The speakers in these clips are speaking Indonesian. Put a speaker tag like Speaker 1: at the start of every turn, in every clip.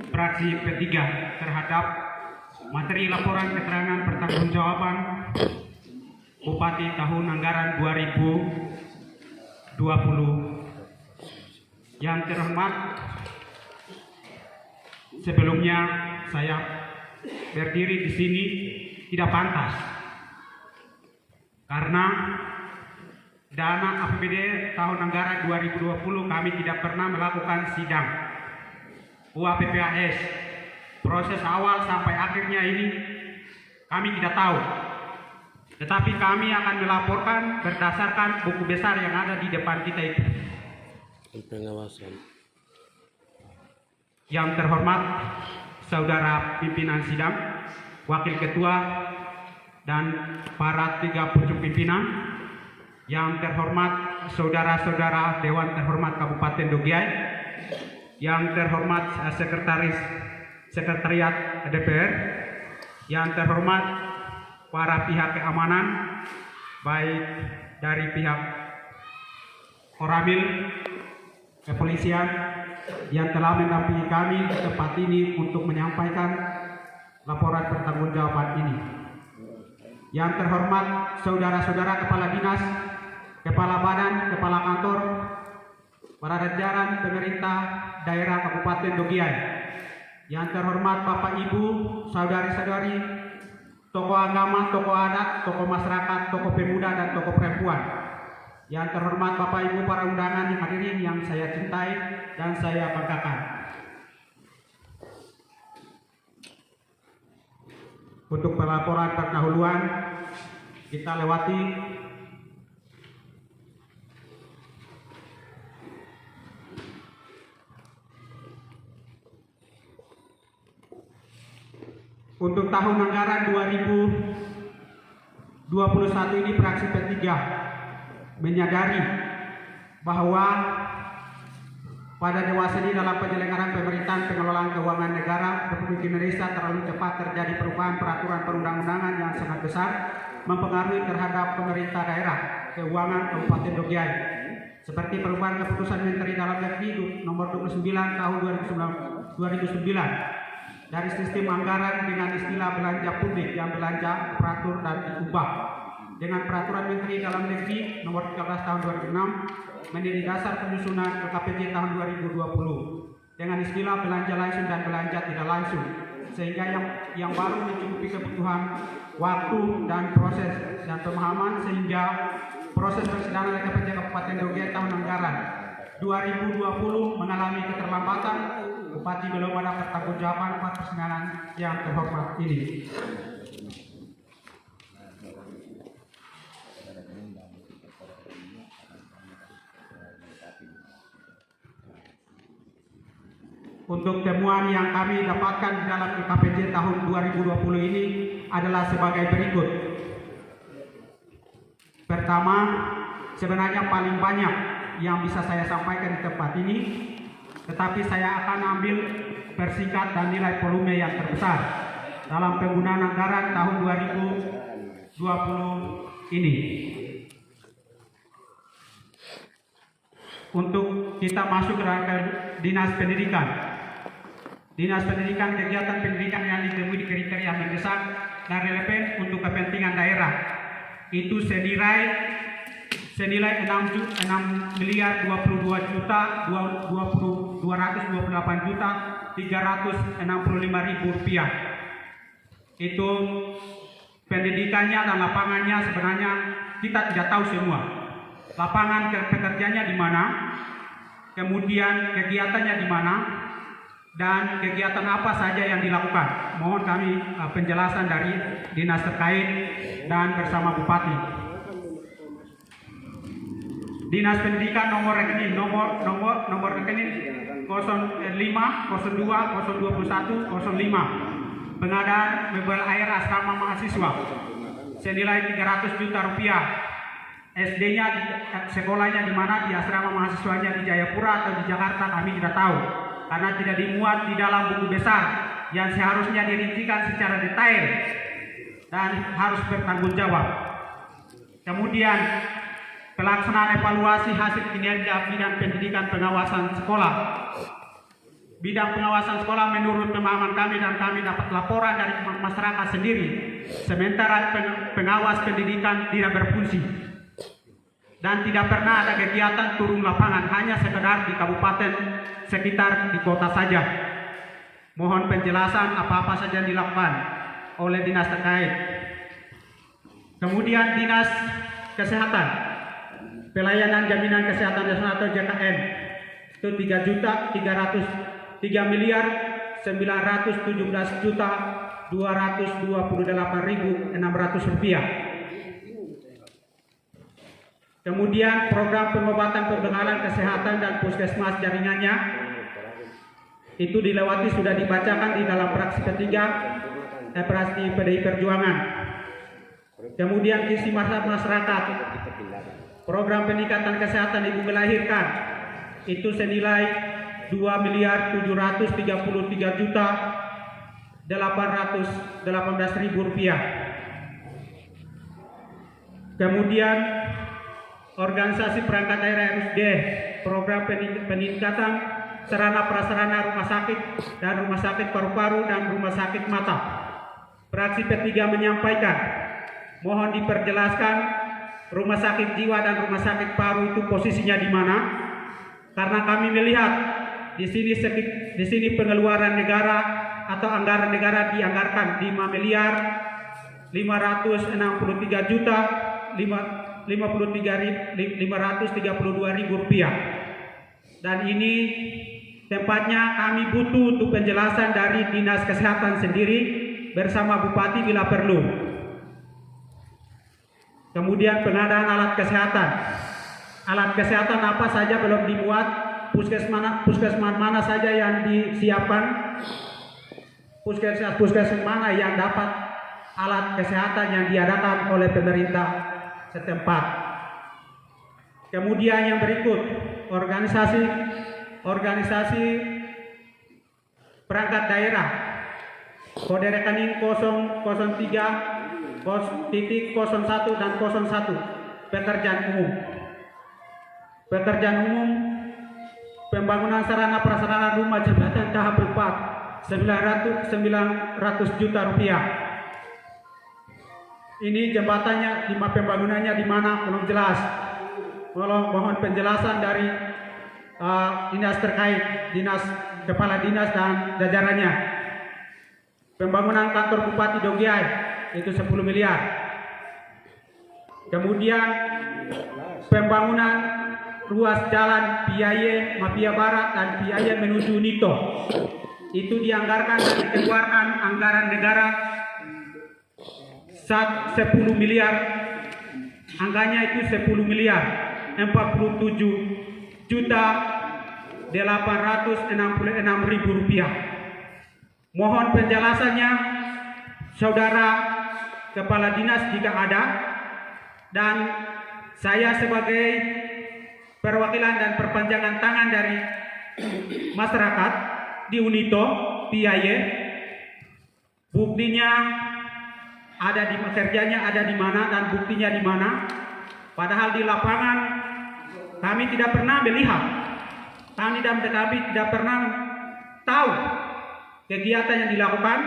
Speaker 1: Fraksi P3 terhadap materi laporan keterangan pertanggungjawaban Bupati tahun anggaran 2020. Yang terhormat, sebelumnya saya berdiri di sini tidak pantas karena dana APBD tahun anggaran 2020 kami tidak pernah melakukan sidang UAPPAS. Proses awal sampai akhirnya ini kami tidak tahu. Tetapi kami akan melaporkan berdasarkan buku besar yang ada di depan kita itu.
Speaker 2: Pengawasan.
Speaker 1: Yang terhormat saudara pimpinan sidang, wakil ketua, dan para 3 pucuk pimpinan. Yang terhormat saudara-saudara Dewan Terhormat Kabupaten Dogiay. Yang terhormat sekretariat DPR. Yang terhormat para pihak keamanan, baik dari pihak Koramil, kepolisian yang telah mendampingi kami ke tempat ini untuk menyampaikan laporan pertanggungjawaban ini. Yang terhormat saudara-saudara kepala dinas, kepala badan, kepala kantor, para jajaran pemerintah daerah Kabupaten Dogiay. Yang terhormat Bapak Ibu, saudari-saudari, tokoh agama, tokoh adat, tokoh masyarakat, tokoh pemuda, dan tokoh perempuan. Yang terhormat Bapak Ibu para undangan yang hadirin yang saya cintai dan saya banggakan. Untuk pelaporan pendahuluan kita lewati. Untuk tahun anggaran 2021 ini fraksi P3 menyadari bahwa pada dewasa ini dalam penyelenggaraan pemerintahan pengelolaan keuangan negara Republik Indonesia terlalu cepat terjadi perubahan peraturan perundang-undangan yang sangat besar mempengaruhi terhadap pemerintah daerah keuangan Kabupaten Dogiay, seperti perubahan keputusan Menteri Dalam Negeri nomor 29 tahun 2009 dari sistem anggaran dengan istilah belanja publik yang belanja operator dan diubah dengan peraturan Menteri Dalam Negeri nomor 13 tahun 2006 menjadi dasar penyusunan LKPJ tahun 2020 dengan istilah belanja langsung dan belanja tidak langsung, sehingga yang baru mencukupi kebutuhan waktu dan proses dan pemahaman, sehingga proses persidangan LKPJ Kabupaten Dogiay tahun anggaran 2020 mengalami keterlambatan. Bupati belum ada pertanggungjawaban atas persidangan yang terhormat ini. Untuk temuan yang kami dapatkan di dalam LKPJ tahun 2020 ini adalah sebagai berikut. Pertama, sebenarnya paling banyak yang bisa saya sampaikan di tempat ini, tetapi saya akan ambil persingkat dan nilai volume yang terbesar dalam penggunaan anggaran tahun 2020 ini. Untuk kita masuk ke Dinas Pendidikan. Dinas Pendidikan, kegiatan pendidikan yang ditemui di kriteria mendesak dan relevan untuk kepentingan daerah itu senilai 6 miliar 22 juta 228 juta 365.000 rupiah. Itu pendidikannya dan lapangannya sebenarnya kita tidak tahu semua. Lapangan pekerjanya di mana, kemudian kegiatannya di mana, dan kegiatan apa saja yang dilakukan. Mohon kami penjelasan dari dinas terkait dan bersama Bupati. Dinas Pendidikan nomor rekening 05 02 021 05 pengadaan mebel air asrama mahasiswa senilai 300 juta rupiah. SD-nya sekolahnya di mana, di asrama mahasiswanya di Jayapura atau di Jakarta kami tidak tahu karena tidak dimuat di dalam buku besar yang seharusnya dirincikan secara detail dan harus bertanggung jawab. Kemudian pelaksanaan evaluasi hasil kinerja bidang pendidikan pengawasan sekolah bidang pengawasan sekolah menurut pemahaman kami dan kami dapat laporan dari masyarakat sendiri, sementara pengawas pendidikan tidak berfungsi dan tidak pernah ada kegiatan turun lapangan, hanya sekedar di kabupaten sekitar di kota saja. Mohon penjelasan apa-apa saja yang dilakukan oleh dinas terkait. Kemudian dinas kesehatan, pelayanan jaminan kesehatan nasional atau JKN itu 3.917.228.600 rupiah. Kemudian program pengobatan pembekalan kesehatan dan puskesmas jaringannya itu dilewati, sudah dibacakan di dalam praksi ketiga praksi PDI Perjuangan. Kemudian visi masyarakat, program peningkatan kesehatan ibu melahirkan itu senilai 2.733.818.000 rupiah. Kemudian organisasi perangkat daerah RSD, program peningkatan sarana prasarana rumah sakit dan rumah sakit paru-paru dan rumah sakit mata. Fraksi P3 menyampaikan, mohon diperjelaskan rumah sakit jiwa dan rumah sakit paru itu posisinya di mana? Karena kami melihat di sini pengeluaran negara atau anggaran negara dianggarkan 5.532.532.000 rupiah. Dan ini tempatnya kami butuh untuk penjelasan dari Dinas Kesehatan sendiri bersama Bupati bila perlu. Kemudian pengadaan alat kesehatan. Alat kesehatan apa saja belum dibuat, puskesmas mana saja yang disiapkan, puskesmas mana yang dapat alat kesehatan yang diadakan oleh pemerintah setempat. Kemudian yang berikut, organisasi perangkat daerah, kode rekening 003.01 dan 01 pekerjaan umum pembangunan sarana prasarana rumah jabatan tahap 4 900 juta rupiah. Ini jembatannya, pembangunannya di mana belum jelas. Mohon penjelasan dari dinas terkait, kepala dinas dan jajarannya. Pembangunan kantor Bupati Dogiai itu 10 miliar. Kemudian pembangunan ruas jalan Piaye, Mafia Barat dan Piaye menuju Nito itu dianggarkan dan dikeluarkan anggaran negara 10 miliar. Angkanya itu 10 miliar 47.866.000 rupiah. Mohon penjelasannya saudara kepala dinas jika ada, dan saya sebagai perwakilan dan perpanjangan tangan dari masyarakat di Unito Piaye, buktinya ada di kerjanya ada di mana dan buktinya di mana. Padahal di lapangan kami tidak pernah melihat, kami tidak pernah tahu kegiatan yang dilakukan.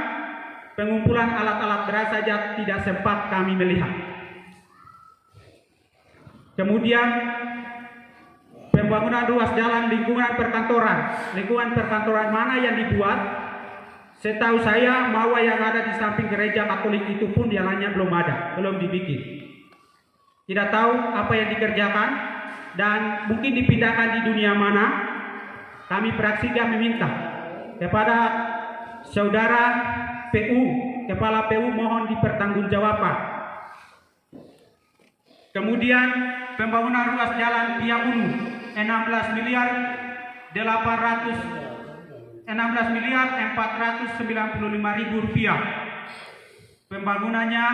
Speaker 1: Pengumpulan alat-alat berat saja tidak sempat kami melihat. Kemudian pembangunan ruas jalan lingkungan perkantoran mana yang dibuat? Setahu saya Mawa yang ada di samping gereja Katolik itu pun jalannya belum ada, belum dibikin. Tidak tahu apa yang dikerjakan dan mungkin dipindahkan di dunia mana. Kami fraksi meminta kepada saudara PU, kepala PU mohon dipertanggungjawabkan. Kemudian pembangunan ruas jalan Piaunu 16.495.000 rupiah. Pembangunannya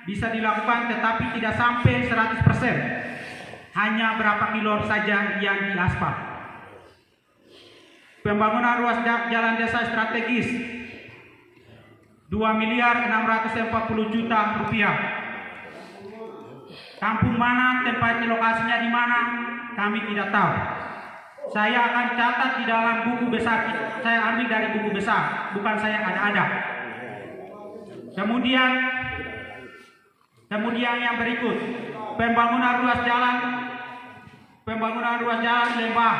Speaker 1: bisa dilakukan tetapi tidak sampai 100%. Hanya berapa kilo saja yang diaspal. Pembangunan ruas jalan desa strategis 2.640.000.000 rupiah. Kampung mana, tempatnya, lokasinya di mana, kami tidak tahu. Saya akan catat di dalam buku besar. Saya ambil dari buku besar, bukan saya ada-ada. Kemudian yang berikut, pembangunan ruas jalan lembah.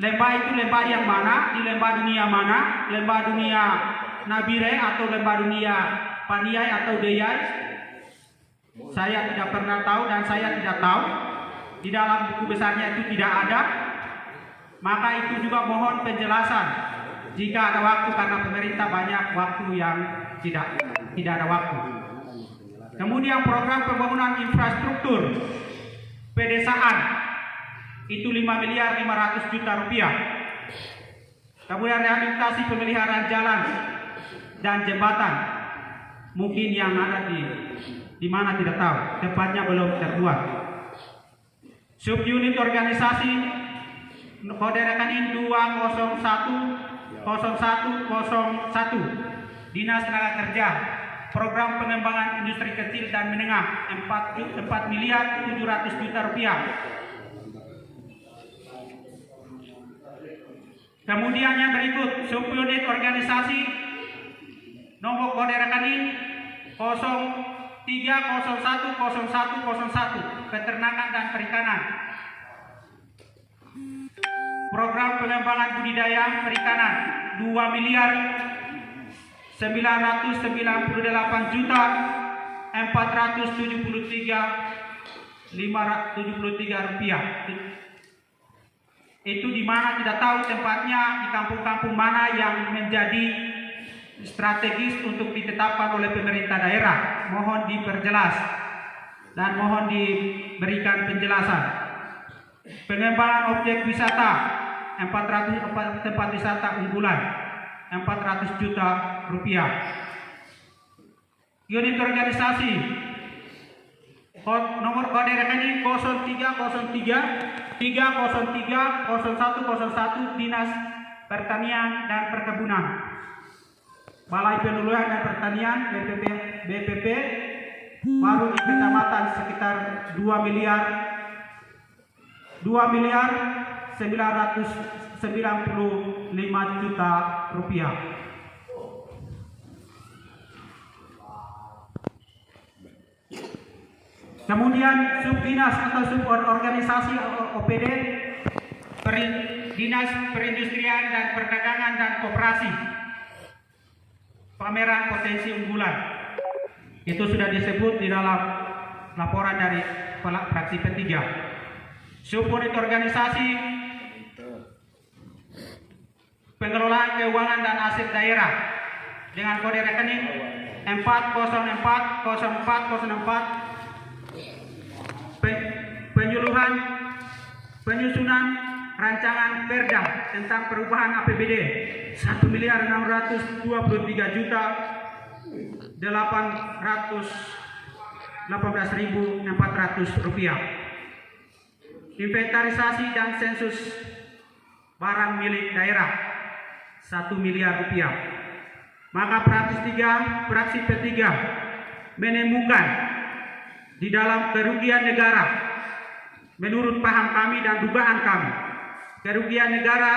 Speaker 1: Lembah itu lembah yang mana? Di lembah dunia mana? Lembah dunia Nabire atau lembah dunia Paniai atau Deyai? Saya tidak pernah tahu dan saya tidak tahu. Di dalam buku besarnya itu tidak ada. Maka itu juga mohon penjelasan. Jika ada waktu, karena pemerintah banyak waktu yang tidak ada waktu. Kemudian program pembangunan infrastruktur pedesaan itu 5.500 juta rupiah. Kemudian rehabilitasi pemeliharaan jalan dan jembatan, mungkin yang ada di mana tidak tahu, tempatnya belum terbuat. Subunit organisasi kode rekening 2010101 Dinas Tenaga Kerja, program pengembangan industri kecil dan menengah 4.700 juta rupiah. Kemudian yang berikut, subunit organisasi nomor kode rekening 03010101 peternakan dan perikanan, program pengembangan budidaya perikanan 2.998.473.573 rupiah. Itu di mana tidak tahu tempatnya, di kampung-kampung mana yang menjadi strategis untuk ditetapkan oleh pemerintah daerah. Mohon diperjelas dan mohon diberikan penjelasan. Pengembangan objek wisata 400 tempat wisata unggulan 400 juta rupiah. Unit organisasi nomor kode rekening 0303-303-0101 Dinas Pertanian dan Perkebunan, Balai Penelitian dan Pertanian BPP, baru di kecamatan sekitar 2.995 juta rupiah. Kemudian subdinas atau suborganisasi OPD Dinas Perindustrian dan Perdagangan dan Koperasi, pameran potensi unggulan. Itu sudah disebut di dalam laporan dari fraksi P3. Subunit organisasi pengelolaan keuangan dan aset daerah dengan kode rekening 4040404 penyusunan rancangan Perda tentang perubahan APBD 1.623.818.400 rupiah. Inventarisasi dan sensus barang milik daerah 1 miliar rupiah. Maka fraksi P3 menemukan di dalam kerugian negara, menurut paham kami dan dugaan kami, kerugian negara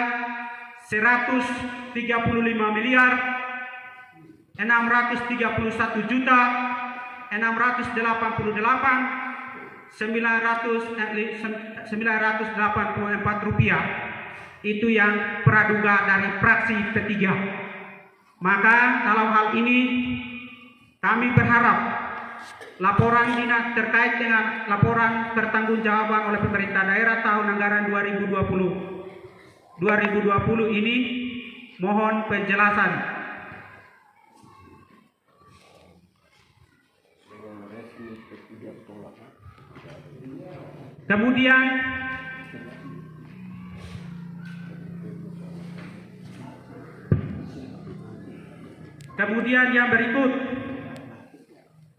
Speaker 1: 130.984 rupiah. Itu yang praduga dari fraksi P3. Maka dalam hal ini kami berharap laporan dinas terkait dengan laporan pertanggungjawaban oleh pemerintah daerah tahun anggaran 2020 ini mohon penjelasan. Kemudian yang berikut,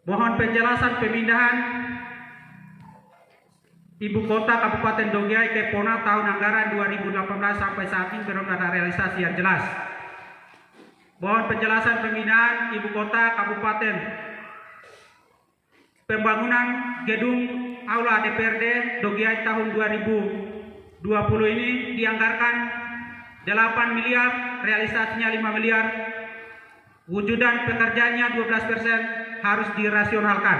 Speaker 1: mohon penjelasan pemindahan Ibu Kota Kabupaten Donggiai ke Pona tahun anggaran 2018 sampai saat ini belum ada realisasi yang jelas. Mohon penjelasan pemindahan Ibu Kota Kabupaten, pembangunan gedung Aula DPRD Donggiai tahun 2018 ini dianggarkan 8 miliar, realisasinya 5 miliar, wujudan pekerjaannya 12% harus dirasionalkan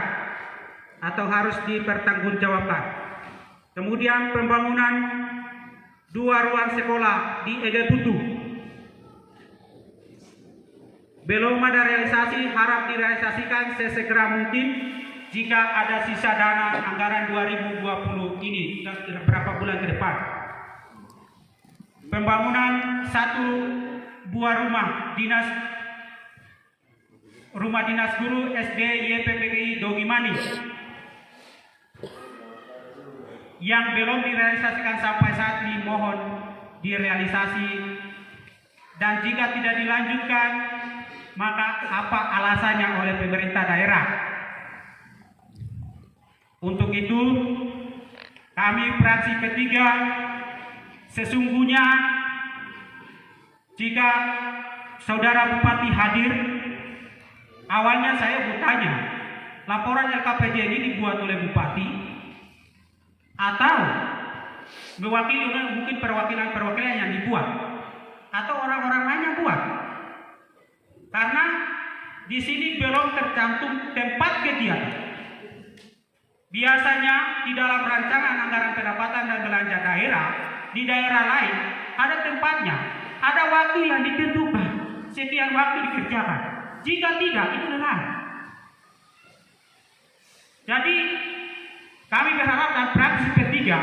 Speaker 1: atau harus dipertanggungjawabkan. Kemudian pembangunan 2 ruang sekolah di Egeputu belum ada realisasi, harap direalisasikan sesegera mungkin jika ada sisa dana anggaran 2020 ini beberapa bulan ke depan. Pembangunan 1 buah rumah dinas guru SD YPPGI Dogimani yang belum direalisasikan sampai saat ini, mohon direalisasi, dan jika tidak dilanjutkan maka apa alasannya oleh pemerintah daerah. Untuk itu kami fraksi ketiga, sesungguhnya jika saudara Bupati hadir, awalnya saya bertanya, laporan LKPJ ini dibuat oleh Bupati atau mewakili mungkin perwakilan yang dibuat, atau orang-orang lain yang buat? Karena di sini belum tercantum tempat kegiatan. Biasanya di dalam rancangan anggaran pendapatan dan belanja daerah, di daerah lain ada tempatnya, ada waktu yang ditentukan, sekian waktu dikerjakan. Jika tidak, itu lelah. Jadi kami berharap dan fraksi ketiga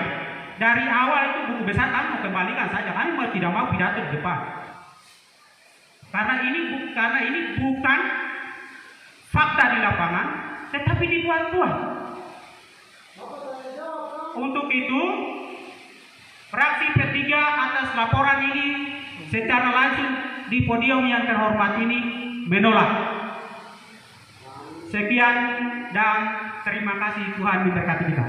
Speaker 1: dari awal itu buku besar kami mau kembalikan saja, kami tidak mau pidato di depan. Karena ini bukan fakta di lapangan, tetapi dibuat-buat. Untuk itu, fraksi P3 atas laporan ini secara langsung di podium yang terhormat ini menolak. Sekian dan terima kasih, Tuhan memberkati kita.